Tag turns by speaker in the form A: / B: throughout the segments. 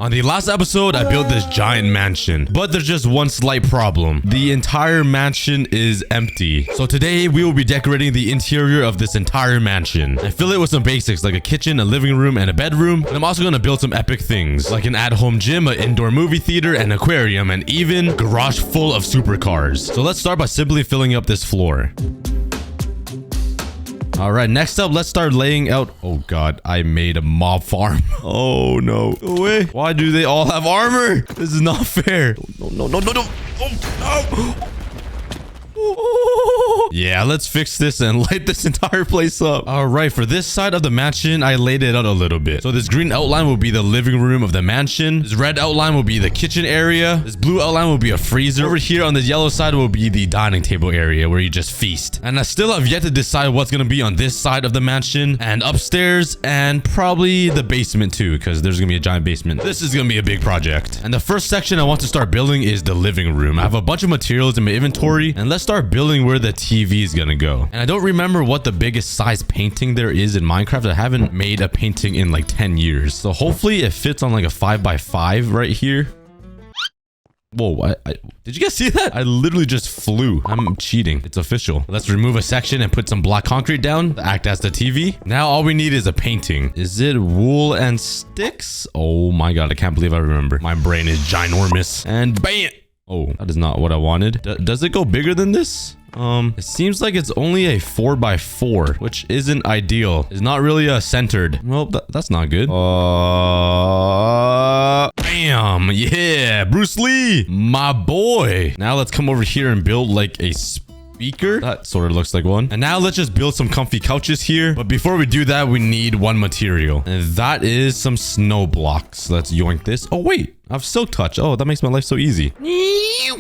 A: On the last episode, I built this giant mansion, but there's just one slight problem. The entire mansion is empty. So today we will be decorating the interior of this entire mansion and fill it with some basics like a kitchen, a living room, and a bedroom. And I'm also going to build some epic things like an at-home gym, an indoor movie theater, an aquarium, and even a garage full of supercars. So let's start by simply filling up this floor. All right, next up, let's start laying out. Oh God, I made a mob farm. Oh no. Go away. Why do they all have armor? This is not fair. No. Oh, no. Yeah, let's fix this and light this entire place up. All right, for this side of the mansion, I laid it out a little bit. So this green outline will be the living room of the mansion. This red outline will be the kitchen area. This blue outline will be a freezer. Over here on the yellow side will be the dining table area where you just feast. And I still have yet to decide what's going to be on this side of the mansion and upstairs and probably the basement too, because there's going to be a giant basement. This is going to be a big project. And the first section I want to start building is the living room. I have a bunch of materials in my inventory, and let's start building where the TV is gonna go. And I don't remember what the biggest size painting there is in Minecraft. I haven't made a painting in like 10 years. So hopefully it fits on like a 5x5 right here. Whoa, did you guys see that? I literally just flew. I'm cheating. It's official. Let's remove a section and put some black concrete down to act as the TV. Now all we need is a painting. Is it wool and sticks? Oh my God, I can't believe I remember. My brain is ginormous. And bam! Oh, that is not what I wanted. Does it go bigger than this? It seems like it's only a 4x4, which isn't ideal. It's not really centered. Well, that's not good. Bam! Yeah, Bruce Lee, my boy. Now let's come over here and build like a speaker. That sort of looks like one. And now let's just build some comfy couches here. But before we do that, we need one material, and that is some snow blocks. Let's yoink this. Oh wait, I have silk touch. Oh, that makes my life so easy.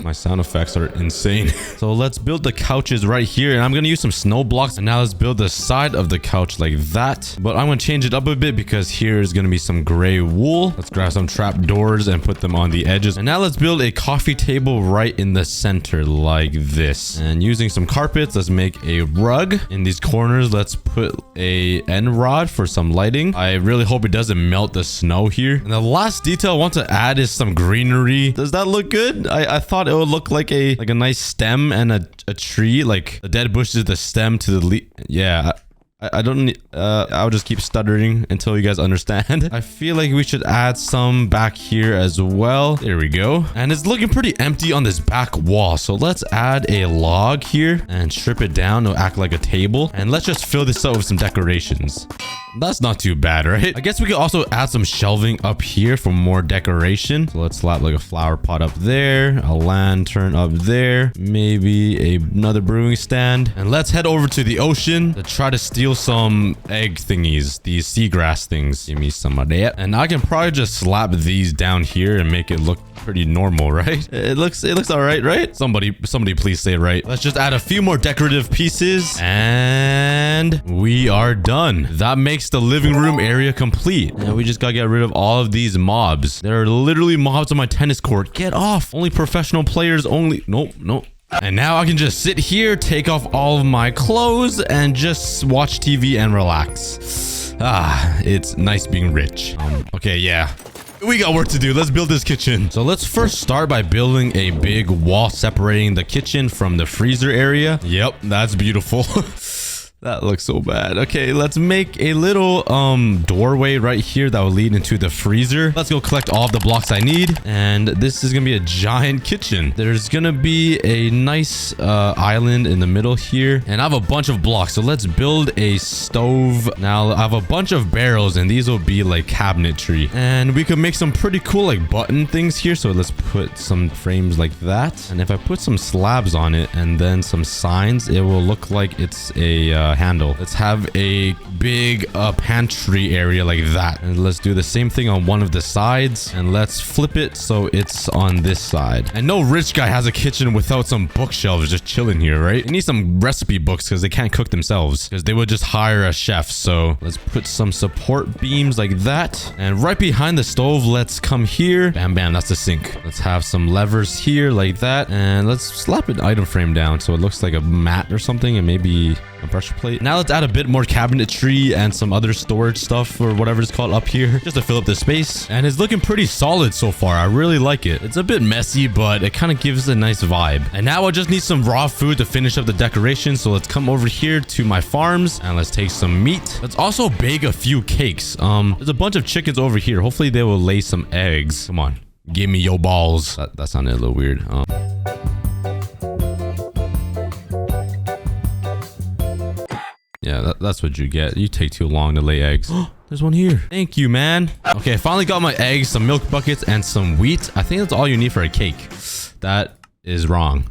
A: My sound effects are insane. So let's build the couches right here, and I'm gonna use some snow blocks. And now let's build the side of the couch like that. But I'm gonna change it up a bit because here is gonna be some gray wool. Let's grab some trap doors and put them on the edges. And now let's build a coffee table right in the center like this. And using some carpets, let's make a rug. In these corners, let's put a end rod for some lighting. I really hope it doesn't melt the snow here. And the last detail I want to add is some greenery. Does that look good? I thought it would look like a nice stem and a tree, like the dead bush is the stem to the leaf. Yeah, I don't need, I'll just keep stuttering until you guys understand. I feel like we should add some back here as well. There we go. And it's looking pretty empty on this back wall. So let's add a log here and strip it down to act like a table. And let's just fill this up with some decorations. That's not too bad, right? I guess we could also add some shelving up here for more decoration. So let's slap like a flower pot up there, a lantern up there, maybe another brewing stand. And let's head over to the ocean to try to steal some egg thingies, these seagrass things. Give me some of that. And I can probably just slap these down here and make it look pretty normal, right? It looks all right, right? Somebody please say it right. Let's just add a few more decorative pieces and we are done. That makes the living room area complete. And we just gotta get rid of all of these mobs. There are literally mobs on my tennis court. Get off. Only professional players only. Nope. And now I can just sit here, take off all of my clothes, and just watch TV and relax. It's nice being rich. Okay, yeah. We got work to do. Let's build this kitchen. So let's first start by building a big wall separating the kitchen from the freezer area. Yep, that's beautiful. That looks so bad. Okay, let's make a little doorway right here that will lead into the freezer. Let's go collect all of the blocks I need. And this is gonna be a giant kitchen. There's gonna be a nice island in the middle here. And I have a bunch of blocks. So let's build a stove. Now I have a bunch of barrels and these will be like cabinetry. And we could make some pretty cool like button things here. So let's put some frames like that. And if I put some slabs on it and then some signs, it will look like it's a handle. Let's have a big pantry area like that, and let's do the same thing on one of the sides, and let's flip it so it's on this side. And no rich guy has a kitchen without some bookshelves just chilling here, right? You need some recipe books because they can't cook themselves, because they would just hire a chef. So let's put some support beams like that, and right behind the stove, let's come here. Bam, that's the sink. Let's have some levers here like that, and let's slap an item frame down so it looks like a mat or something, and maybe A pressure plate. Now let's add a bit more cabinetry and some other storage stuff or whatever it's called up here just to fill up the space. And it's looking pretty solid so far. I really like it. It's a bit messy, but it kind of gives a nice vibe. And now I just need some raw food to finish up the decoration. So let's come over here to my farms and let's take some meat. Let's also bake a few cakes. There's a bunch of chickens over here. Hopefully they will lay some eggs. Come on. Give me your balls. That sounded a little weird. Yeah, that's what you get. You take too long to lay eggs. There's one here. Thank you, man. Okay, I finally got my eggs, some milk buckets, and some wheat. I think that's all you need for a cake. That is wrong.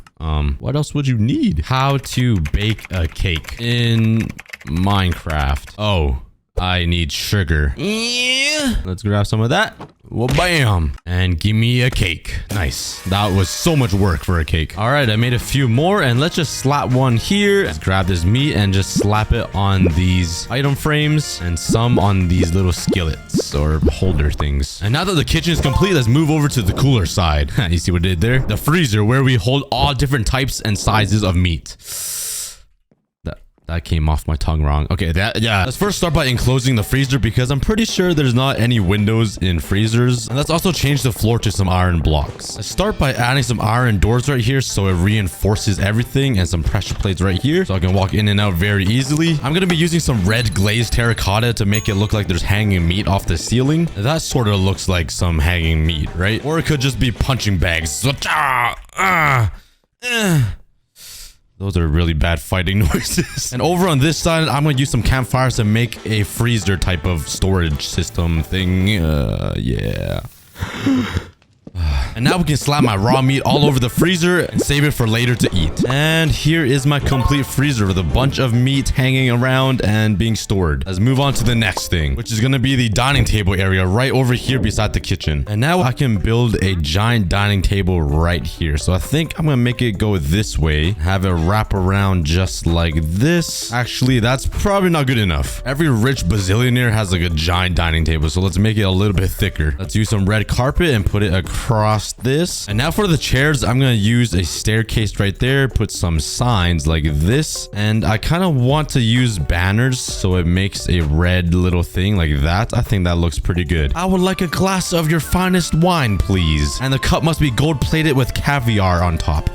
A: What else would you need? How to bake a cake in Minecraft. Oh, I need sugar. Yeah. Let's grab some of that. Well, bam. And give me a cake. Nice. That was so much work for a cake. All right, I made a few more and let's just slap one here. Let's grab this meat and just slap it on these item frames and some on these little skillets or holder things. And now that the kitchen is complete, let's move over to the cooler side. You see what I did there? The freezer where we hold all different types and sizes of meat. That came off my tongue wrong. Okay, yeah. Let's first start by enclosing the freezer because I'm pretty sure there's not any windows in freezers. And let's also change the floor to some iron blocks. Let's start by adding some iron doors right here so it reinforces everything and some pressure plates right here so I can walk in and out very easily. I'm going to be using some red glazed terracotta to make it look like there's hanging meat off the ceiling. That sort of looks like some hanging meat, right? Or it could just be punching bags. Those are really bad fighting noises. And over on this side, I'm going to use some campfires to make a freezer type of storage system thing. Yeah. And now we can slap my raw meat all over the freezer and save it for later to eat. And here is my complete freezer with a bunch of meat hanging around and being stored. Let's move on to the next thing, which is going to be the dining table area right over here beside the kitchen. And now I can build a giant dining table right here. So I think I'm going to make it go this way. Have it wrap around just like this. Actually, that's probably not good enough. Every rich bazillionaire has like a giant dining table. So let's make it a little bit thicker. Let's use some red carpet and put it across this. And now for the chairs, I'm going to use a staircase right there, put some signs like this, and I kind of want to use banners so it makes a red little thing like that. I think that looks pretty good. I would like a glass of your finest wine, please. And the cup must be gold plated with caviar on top.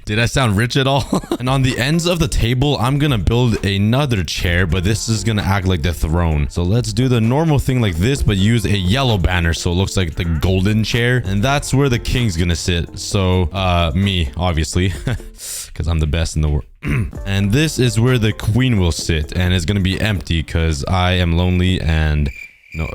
A: Did I sound rich at all? And on the ends of the table, I'm gonna build another chair, but this is gonna act like the throne. So let's do the normal thing like this, but use a yellow banner so it looks like the golden chair. And that's where the king's gonna sit. So me, obviously, because I'm the best in the world. And this is where the queen will sit, and it's gonna be empty because I am lonely and no,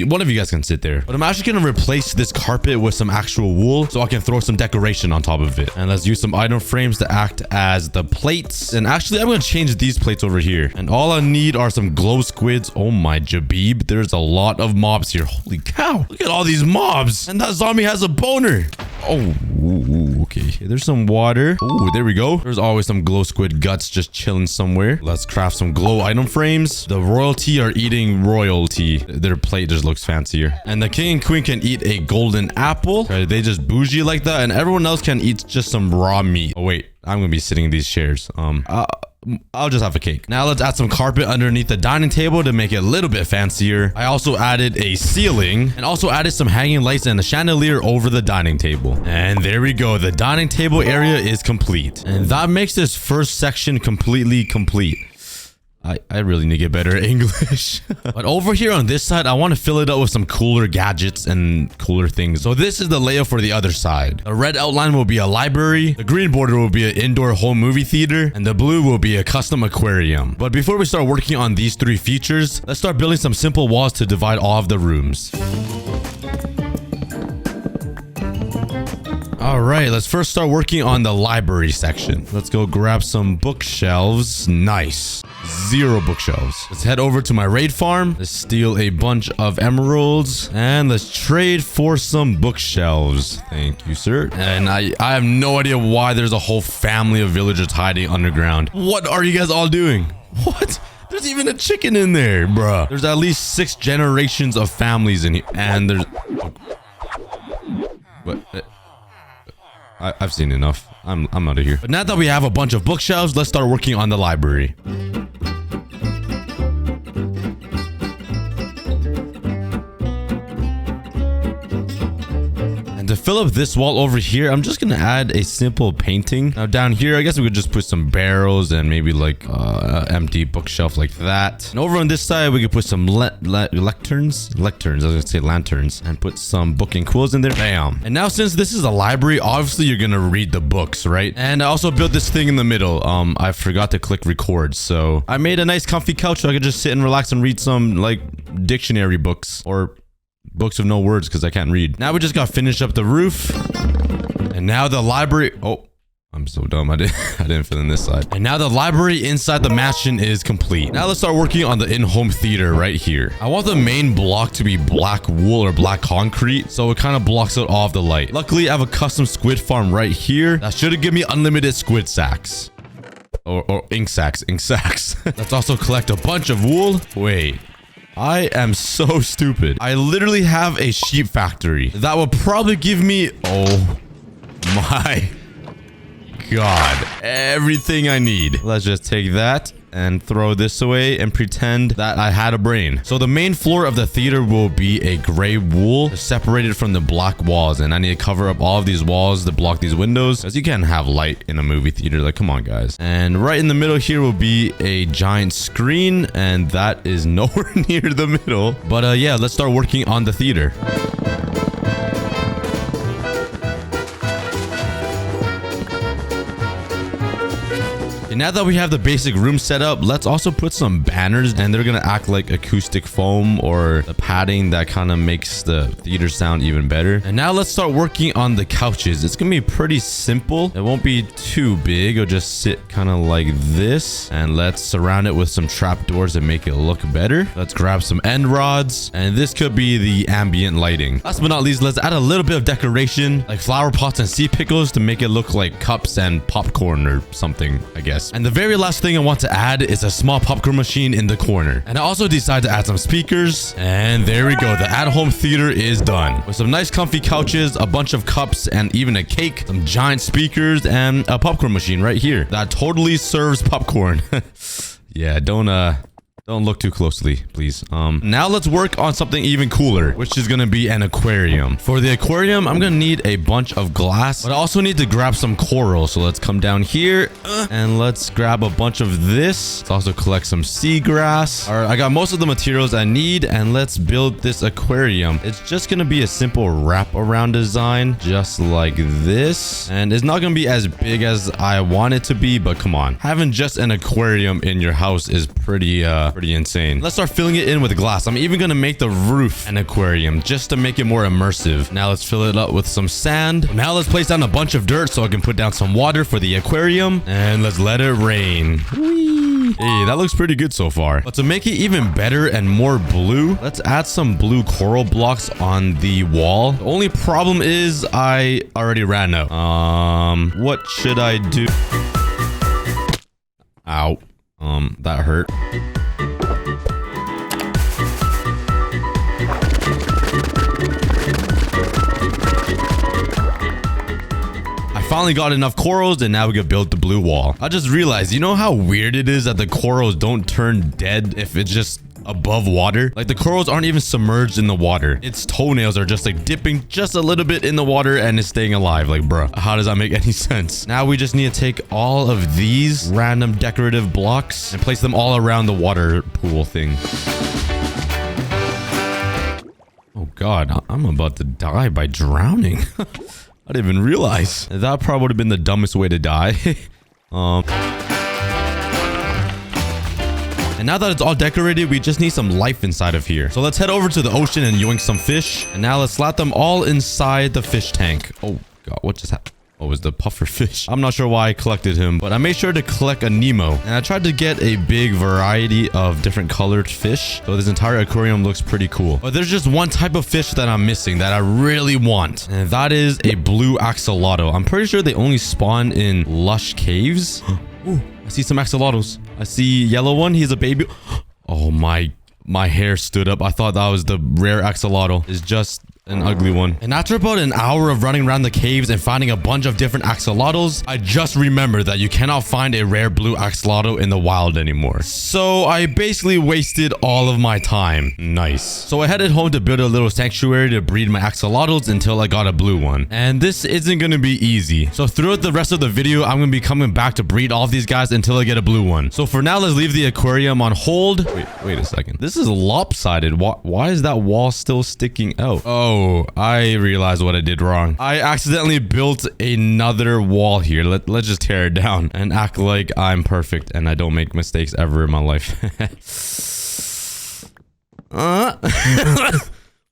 A: one of you guys can sit there. But I'm actually going to replace this carpet with some actual wool so I can throw some decoration on top of it. And let's use some item frames to act as the plates. And actually, I'm going to change these plates over here. And all I need are some glow squids. Oh my jabib. There's a lot of mobs here. Holy cow. Look at all these mobs. And that zombie has a boner. Oh, okay. There's some water. Oh, there we go. There's always some glow squid guts just chilling somewhere. Let's craft some glow item frames. The royalty are eating royalty. Their plate just looks fancier. And the king and queen can eat a golden apple. They just bougie like that. And everyone else can eat just some raw meat. Oh, wait. I'm going to be sitting in these chairs. I'll just have a cake. Now let's add some carpet underneath the dining table to make it a little bit fancier. I also added a ceiling and also added some hanging lights and a chandelier over the dining table. And there we go. The dining table area is complete. And that makes this first section completely complete. I really need to get better at English. But over here on this side, I want to fill it up with some cooler gadgets and cooler things. So this is the layout for the other side. The red outline will be a library. The green border will be an indoor home movie theater. And the blue will be a custom aquarium. But before we start working on these three features, let's start building some simple walls to divide all of the rooms. All right, let's first start working on the library section. Let's go grab some bookshelves. Nice. 0 bookshelves. Let's head over to my raid farm. Let's steal a bunch of emeralds. And let's trade for some bookshelves. Thank you, sir. And I have no idea why there's a whole family of villagers hiding underground. What are you guys all doing? What? There's even a chicken in there, bruh. There's at least 6 generations of families in here. And there's... What? I've seen enough. I'm out of here. But now that we have a bunch of bookshelves, let's start working on the library. To fill up this wall over here, I'm just gonna add a simple painting. Now down here, I guess we could just put some barrels and maybe like empty bookshelf like that. And over on this side, we could put some lecterns. I was gonna say lanterns, and put some book and quills in there. Bam. And now since this is a library, obviously you're gonna read the books, right? And I also built this thing in the middle. I forgot to click record, so I made a nice comfy couch so I could just sit and relax and read some like dictionary books or books of no words because I can't read. Now we just got finished up the roof. And now the library... Oh, I'm so dumb. I didn't fill in this side. And now the library inside the mansion is complete. Now let's start working on the in-home theater right here. I want the main block to be black wool or black concrete, so it kind of blocks out all of the light. Luckily, I have a custom squid farm right here. That should give me unlimited squid sacks. Or ink sacks. Let's also collect a bunch of wool. Wait. I am so stupid. I literally have a sheep factory. That would probably give me... Oh my God. Everything I need. Let's just take that and throw this away and pretend that I had a brain. So the main floor of the theater will be a gray wool separated from the black walls. And I need to cover up all of these walls to block these windows, because you can't have light in a movie theater. Like, come on, guys. And right in the middle here will be a giant screen, and that is nowhere near the middle. But yeah, let's start working on the theater. And now that we have the basic room set up, let's also put some banners, and they're gonna act like acoustic foam or the padding that kind of makes the theater sound even better. And now let's start working on the couches. It's gonna be pretty simple. It won't be too big. It'll just sit kind of like this, and let's surround it with some trapdoors and make it look better. Let's grab some end rods, and this could be the ambient lighting. Last but not least, let's add a little bit of decoration, like flower pots and sea pickles, to make it look like cups and popcorn or something, I guess. And the very last thing I want to add is a small popcorn machine in the corner. And I also decided to add some speakers. And there we go. The at-home theater is done. With some nice comfy couches, a bunch of cups, and even a cake, some giant speakers, and a popcorn machine right here that totally serves popcorn. Yeah, don't look too closely, please. Now let's work on something even cooler, which is gonna be an aquarium. For the aquarium, I'm gonna need a bunch of glass, but I also need to grab some coral. So let's come down here and let's grab a bunch of this. Let's also collect some seagrass. All right, I got most of the materials I need, and let's build this aquarium. It's just gonna be a simple wraparound design, just like this. And it's not gonna be as big as I want it to be, but come on. Having just an aquarium in your house is pretty insane. Let's start filling it in with glass. I'm even gonna make the roof an aquarium just to make it more immersive. Now let's fill it up with some sand. Now let's place down a bunch of dirt so I can put down some water for the aquarium, and let's let it rain. Whee! Hey, that looks pretty good so far. But to make it even better and more blue, let's add some blue coral blocks on the wall. The only problem is I already ran out. What should I do? Ow. That hurt. Finally got enough corals, and now we can build the blue wall. I just realized, you know how weird it is that the corals don't turn dead if it's just above water? Like, the corals aren't even submerged in the water. Its toenails are just like dipping just a little bit in the water and it's staying alive. Like, bruh, how does that make any sense? Now we just need to take all of these random decorative blocks and place them all around the water pool thing. Oh God, I'm about to die by drowning. I didn't even realize. That probably would have been the dumbest way to die. And now that it's all decorated, we just need some life inside of here. So let's head over to the ocean and yoink some fish. And now let's slap them all inside the fish tank. Oh God, what just happened? Oh, it was the puffer fish. I'm not sure why I collected him, but I made sure to collect a Nemo. And I tried to get a big variety of different colored fish, so this entire aquarium looks pretty cool. But there's just one type of fish that I'm missing that I really want, and that is a blue axolotl. I'm pretty sure they only spawn in lush caves. Ooh, I see some axolotls. I see yellow one. He's a baby. Oh my hair stood up. I thought that was the rare axolotl. It's just an ugly one. And after about an hour of running around the caves and finding a bunch of different axolotls, I just remembered that you cannot find a rare blue axolotl in the wild anymore. So I basically wasted all of my time. Nice. So I headed home to build a little sanctuary to breed my axolotls until I got a blue one. And this isn't going to be easy. So throughout the rest of the video, I'm going to be coming back to breed all of these guys until I get a blue one. So for now, let's leave the aquarium on hold. Wait a second. This is lopsided. Why is that wall still sticking out? Oh, I realized what I did wrong. I accidentally built another wall here. Let's just tear it down and act like I'm perfect and I don't make mistakes ever in my life.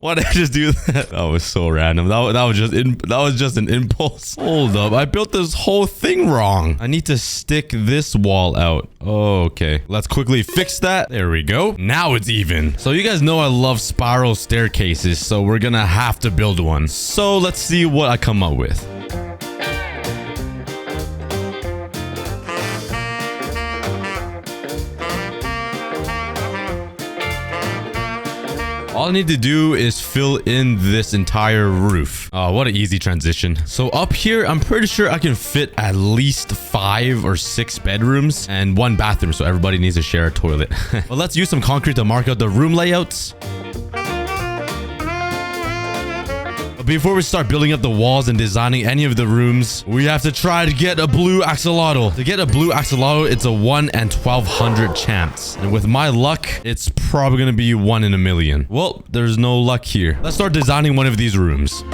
A: Why did I just do that? That was so random. That was just an impulse. Hold up. I built this whole thing wrong. I need to stick this wall out. Oh, okay. Let's quickly fix that. There we go. Now it's even. So you guys know I love spiral staircases, so we're gonna have to build one. So let's see what I come up with. All I need to do is fill in this entire roof. Oh, what an easy transition. So up here, I'm pretty sure I can fit at least 5 or 6 bedrooms and 1 bathroom. So everybody needs to share a toilet. But let's use some concrete to mark out the room layouts. Before we start building up the walls and designing any of the rooms, we have to try to get a blue axolotl. To get a blue axolotl, it's a 1 in 1,200 chance. And with my luck, it's probably going to be 1 in a million. Well, there's no luck here. Let's start designing one of these rooms.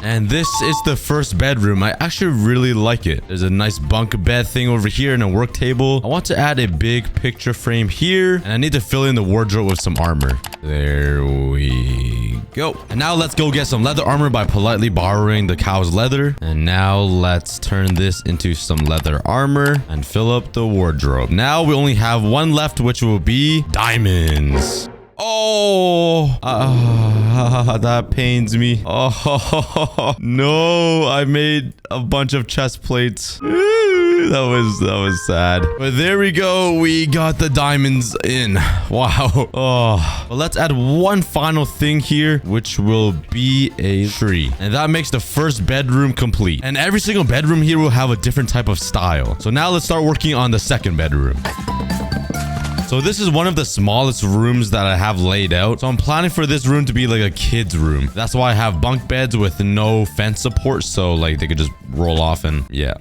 A: And this is the first bedroom. I actually really like it. There's a nice bunk bed thing over here and a work table. I want to add a big picture frame here. And I need to fill in the wardrobe with some armor. There we go. And now let's go get some leather armor by politely borrowing the cow's leather. And now let's turn this into some leather armor and fill up the wardrobe. Now we only have 1 left, which will be diamonds. Oh, that pains me. Oh, no, I made a bunch of chest plates. That was sad. But there we go. We got the diamonds in. Wow. Oh, but let's add one final thing here, which will be a tree. And that makes the first bedroom complete. And every single bedroom here will have a different type of style. So now let's start working on the second bedroom. So this is one of the smallest rooms that I have laid out. So I'm planning for this room to be like a kid's room. That's why I have bunk beds with no fence support. So like they could just roll off and yeah,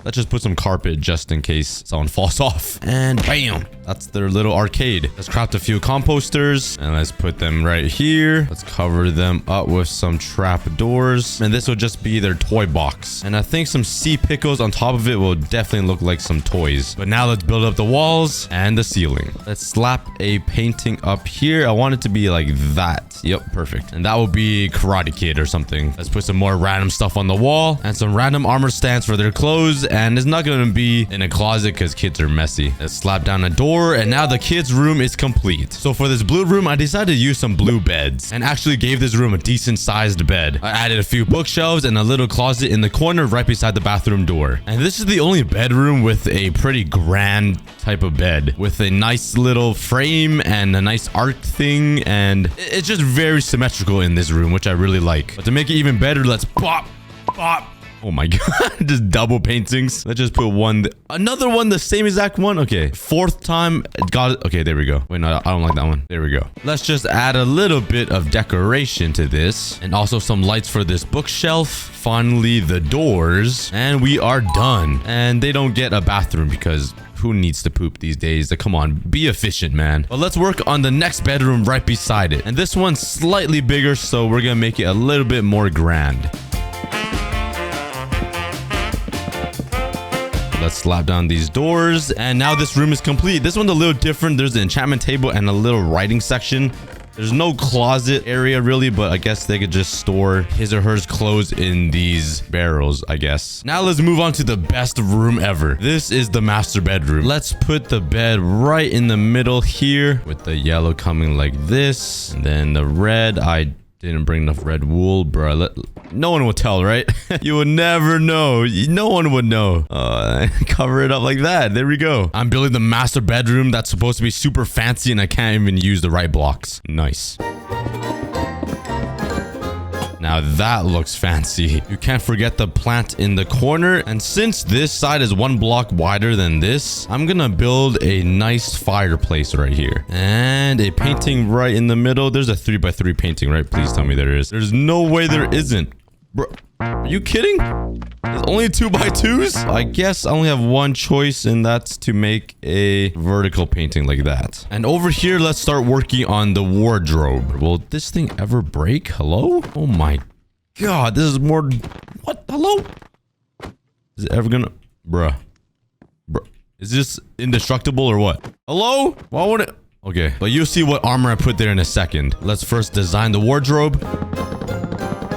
A: let's just put some carpet just in case someone falls off. And bam, that's their little arcade. Let's craft a few composters and let's put them right here. Let's cover them up with some trap doors. And this will just be their toy box. And I think some sea pickles on top of it will definitely look like some toys. But now let's build up the walls and the ceiling. Let's slap a painting up here. I want it to be like that. Yep, perfect. And that will be Karate Kid or something. Let's put some more random stuff on the wall and some random armor stands for their clothes. And it's not going to be in a closet because kids are messy. Let's slap down a door and now the kids room is complete. So for this blue room, I decided to use some blue beds and actually gave this room a decent sized bed. I added a few bookshelves and a little closet in the corner right beside the bathroom door. And this is the only bedroom with a pretty grand type of bed with a nice little frame and a nice arc thing. And it's just very symmetrical in this room, which I really like. But to make it even better, let's pop. Oh my god, just double paintings. Let's just put one, another one, the same exact one. Okay, 4th time, got it. Okay, there we go. Wait, no, I don't like that one. There we go. Let's just add a little bit of decoration to this and also some lights for this bookshelf. Finally, the doors, and we are done. And they don't get a bathroom because who needs to poop these days? Come on, be efficient, man. But let's work on the next bedroom right beside it. And this one's slightly bigger, so we're gonna make it a little bit more grand. Let's slap down these doors. And now this room is complete. This one's a little different. There's an enchantment table and a little writing section. There's no closet area really, but I guess they could just store his or her clothes in these barrels, I guess. Now let's move on to the best room ever. This is the master bedroom. Let's put the bed right in the middle here with the yellow coming like this. And then the red, I Didn't bring enough red wool, bro. No one would tell, right? You would never know. No one would know. Cover it up like that. There we go. I'm building the master bedroom that's supposed to be super fancy and I can't even use the right blocks. Nice. Now that looks fancy. You can't forget the plant in the corner. And since this side is 1 block wider than this, I'm gonna build a nice fireplace right here. And a painting right in the middle. There's a 3x3 painting, right? Please tell me there is. There's no way there isn't. Bro, are you kidding? There's only 2x2s? I guess I only have one choice, and that's to make a vertical painting like that. And over here, let's start working on the wardrobe. Will this thing ever break? Hello? Oh my god, this is more... What? Hello? Is it ever gonna... Bruh. Is this indestructible or what? Hello? Why would it... Okay, but you'll see what armor I put there in a second. Let's first design the wardrobe.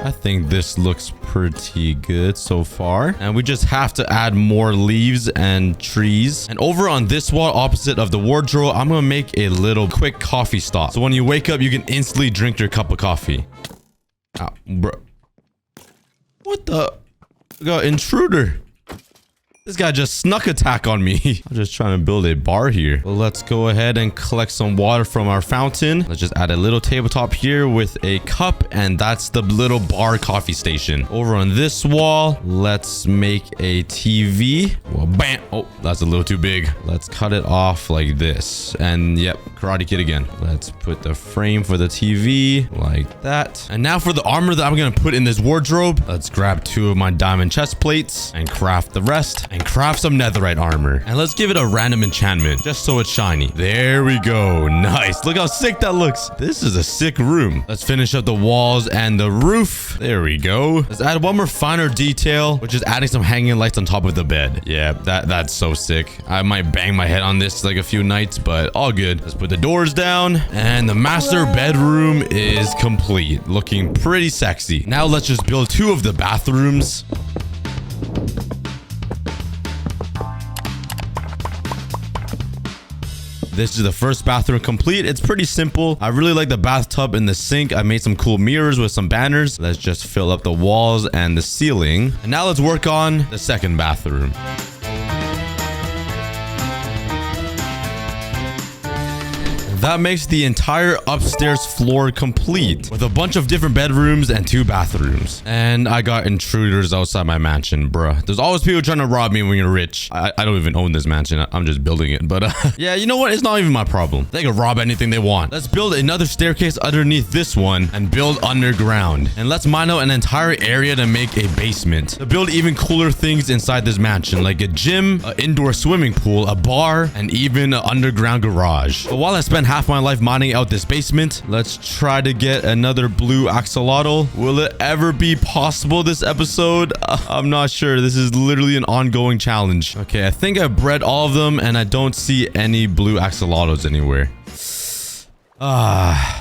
A: I think this looks pretty good so far. And we just have to add more leaves and trees. And over on this wall opposite of the wardrobe, I'm gonna make a little quick coffee stop. So when you wake up, you can instantly drink your cup of coffee. Ah, bro. What the? We got intruder. This guy just snuck attack on me. I'm just trying to build a bar here. Well, let's go ahead and collect some water from our fountain. Let's just add a little tabletop here with a cup. And that's the little bar coffee station. Over on this wall, let's make a TV. Well, bam. Oh, that's a little too big. Let's cut it off like this. And yep, Karate Kid again. Let's put the frame for the TV like that. And now for the armor that I'm going to put in this wardrobe. Let's grab 2 of my diamond chest plates and craft the rest. And craft some netherite armor. And let's give it a random enchantment just so it's shiny. There we go. Nice. Look how sick that looks. This is a sick room. Let's finish up the walls and the roof. There we go. Let's add one more finer detail, which is adding some hanging lights on top of the bed. Yeah, that's so sick. I might bang my head on this like a few nights, but all good. Let's put the doors down and the master bedroom is complete. Looking pretty sexy. Now let's just build 2 of the bathrooms. This is the first bathroom complete. It's pretty simple. I really like the bathtub and the sink. I made some cool mirrors with some banners. Let's just fill up the walls and the ceiling. And now let's work on the second bathroom. That makes the entire upstairs floor complete with a bunch of different bedrooms and 2 bathrooms. And I got intruders outside my mansion, bruh. There's always people trying to rob me when you're rich. I don't even own this mansion. I'm just building it. But yeah, you know what? It's not even my problem. They can rob anything they want. Let's build another staircase underneath this one and build underground. And let's mine out an entire area to make a basement. To build even cooler things inside this mansion, like a gym, an indoor swimming pool, a bar, and even an underground garage. But while I spend half my life mining out this basement, let's try to get another blue axolotl. Will it ever be possible this episode? I'm not sure. This is literally an ongoing challenge. Okay, I think I bred all of them and I don't see any blue axolotls anywhere.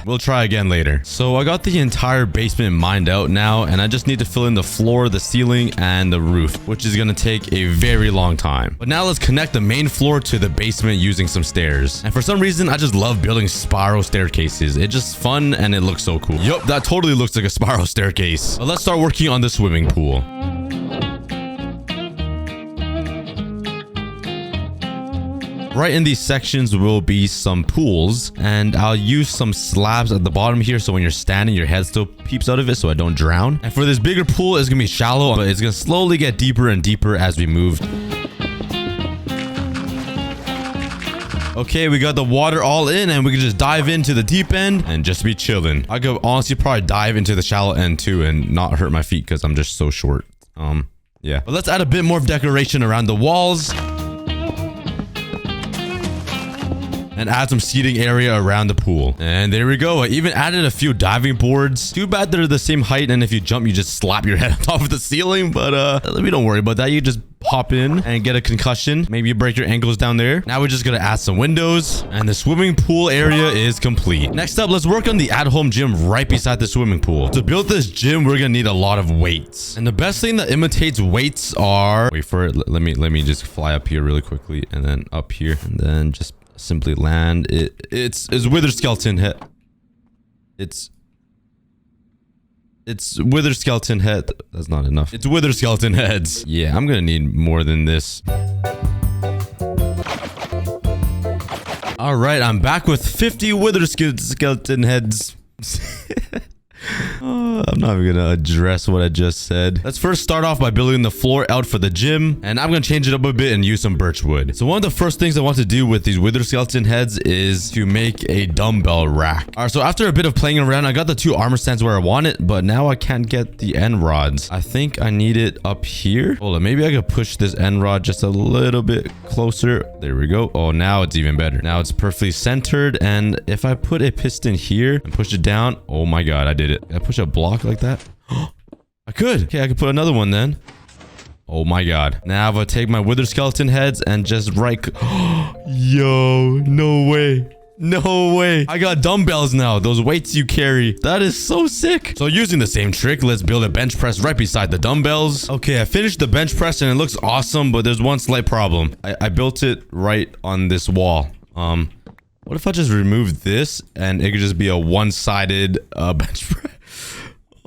A: We'll try again later. So I got the entire basement mined out now, and I just need to fill in the floor, the ceiling, and the roof, which is going to take a very long time. But now let's connect the main floor to the basement using some stairs. And for some reason, I just love building spiral staircases. It's just fun and it looks so cool. Yup, that totally looks like a spiral staircase. But let's start working on the swimming pool. Right in these sections will be some pools, and I'll use some slabs at the bottom here so when you're standing, your head still peeps out of it so I don't drown. And for this bigger pool, it's gonna be shallow, but it's gonna slowly get deeper and deeper as we move. Okay, we got the water all in, and we can just dive into the deep end and just be chilling. I could honestly probably dive into the shallow end too and not hurt my feet because I'm just so short. Yeah. But let's add a bit more decoration around the walls. And add some seating area around the pool. And there we go. I even added a few diving boards. Too bad they're the same height, and if you jump, you just slap your head on top of the ceiling. But we don't worry about that. You just hop in and get a concussion. Maybe you break your ankles down there. Now we're just gonna add some windows, and the swimming pool area is complete. Next up, let's work on the at-home gym right beside the swimming pool. To build this gym, we're gonna need a lot of weights. And the best thing that imitates weights are... Wait for it. Let me just fly up here really quickly, and then up here, and then just simply land. It's wither skeleton hit. It's It's wither skeleton head. That's not enough. It's wither skeleton heads. Yeah, I'm gonna need more than this. All right, I'm back with 50 wither skeleton heads. I'm not even gonna address what I just said. Let's first start off by building the floor out for the gym, and I'm gonna change it up a bit and use some birch wood. So one of the first things I want to do with these wither skeleton heads is to make a dumbbell rack. All right, so after a bit of playing around, I got the 2 armor stands where I want it, but now I can't get the end rods. I think I need it up here. Hold on, maybe I could push this end rod just a little bit closer. There we go. Oh, now it's even better. Now it's perfectly centered, and if I put a piston here and push it down, oh my god, I did it. I push a block like that. I could. Okay, I could put another one then. Oh my god. Now if I take my wither skeleton heads and just Yo, no way. No way. I got dumbbells now. Those weights you carry. That is so sick. So using the same trick, let's build a bench press right beside the dumbbells. Okay, I finished the bench press and it looks awesome, but there's one slight problem. I built it right on this wall. What if I just remove this and it could just be a one-sided bench press?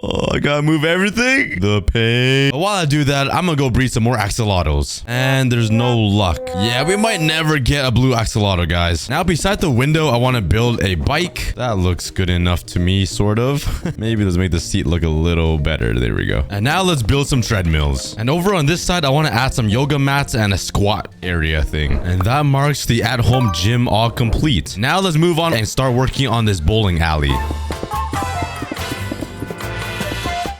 A: Oh, I gotta move everything. The pain. But while I do that, I'm gonna go breed some more axolotls. And there's no luck. Yeah, we might never get a blue axolotl, guys. Now, beside the window, I want to build a bike. That looks good enough to me, sort of. Maybe let's make the seat look a little better. There we go. And now let's build some treadmills. And over on this side, I want to add some yoga mats and a squat area thing. And that marks the at-home gym all complete. Now let's move on and start working on this bowling alley.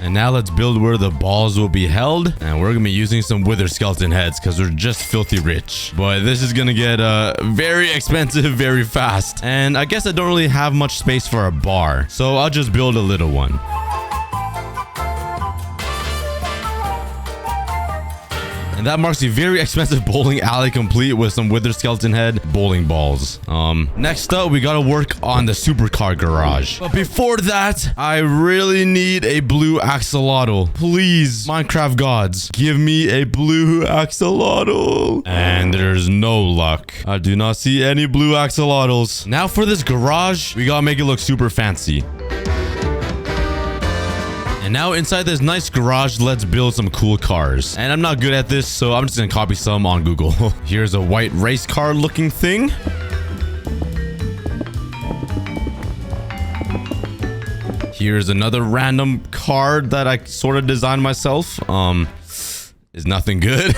A: And now let's build where the balls will be held. And we're gonna be using some wither skeleton heads because we're just filthy rich. But this is gonna get very expensive very fast. And I guess I don't really have much space for a bar, so I'll just build a little one. And that marks a very expensive bowling alley complete with some wither skeleton head bowling balls. Next up, we gotta work on the supercar garage. But before that, I really need a blue axolotl. Please, Minecraft gods, give me a blue axolotl. And there's no luck. I do not see any blue axolotls. Now for this garage, we gotta make it look super fancy. And now inside this nice garage, let's build some cool cars. And I'm not good at this, so I'm just gonna copy some on Google. Here's a white race car looking thing. Here's another random car that I sort of designed myself. Is nothing good.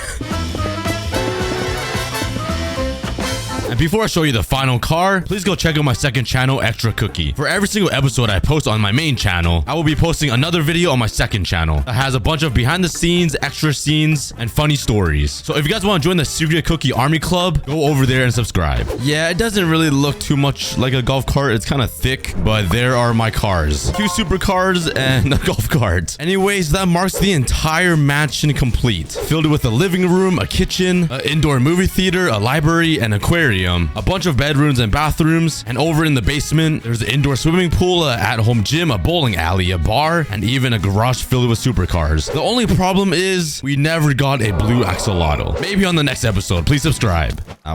A: And before I show you the final car, please go check out my second channel, Extra Cookie. For every single episode I post on my main channel, I will be posting another video on my second channel that has a bunch of behind the scenes, extra scenes, and funny stories. So if you guys want to join the Secret Cookie Army Club, go over there and subscribe. Yeah, it doesn't really look too much like a golf cart. It's kind of thick, but there are my cars. 2 supercars and a golf cart. Anyways, that marks the entire mansion complete. Filled with a living room, a kitchen, an indoor movie theater, a library, an aquarium, a bunch of bedrooms and bathrooms, and over in the basement, there's an indoor swimming pool, an at-home gym, a bowling alley, a bar, and even a garage filled with supercars. The only problem is we never got a blue axolotl. Maybe on the next episode. Please subscribe. Ow.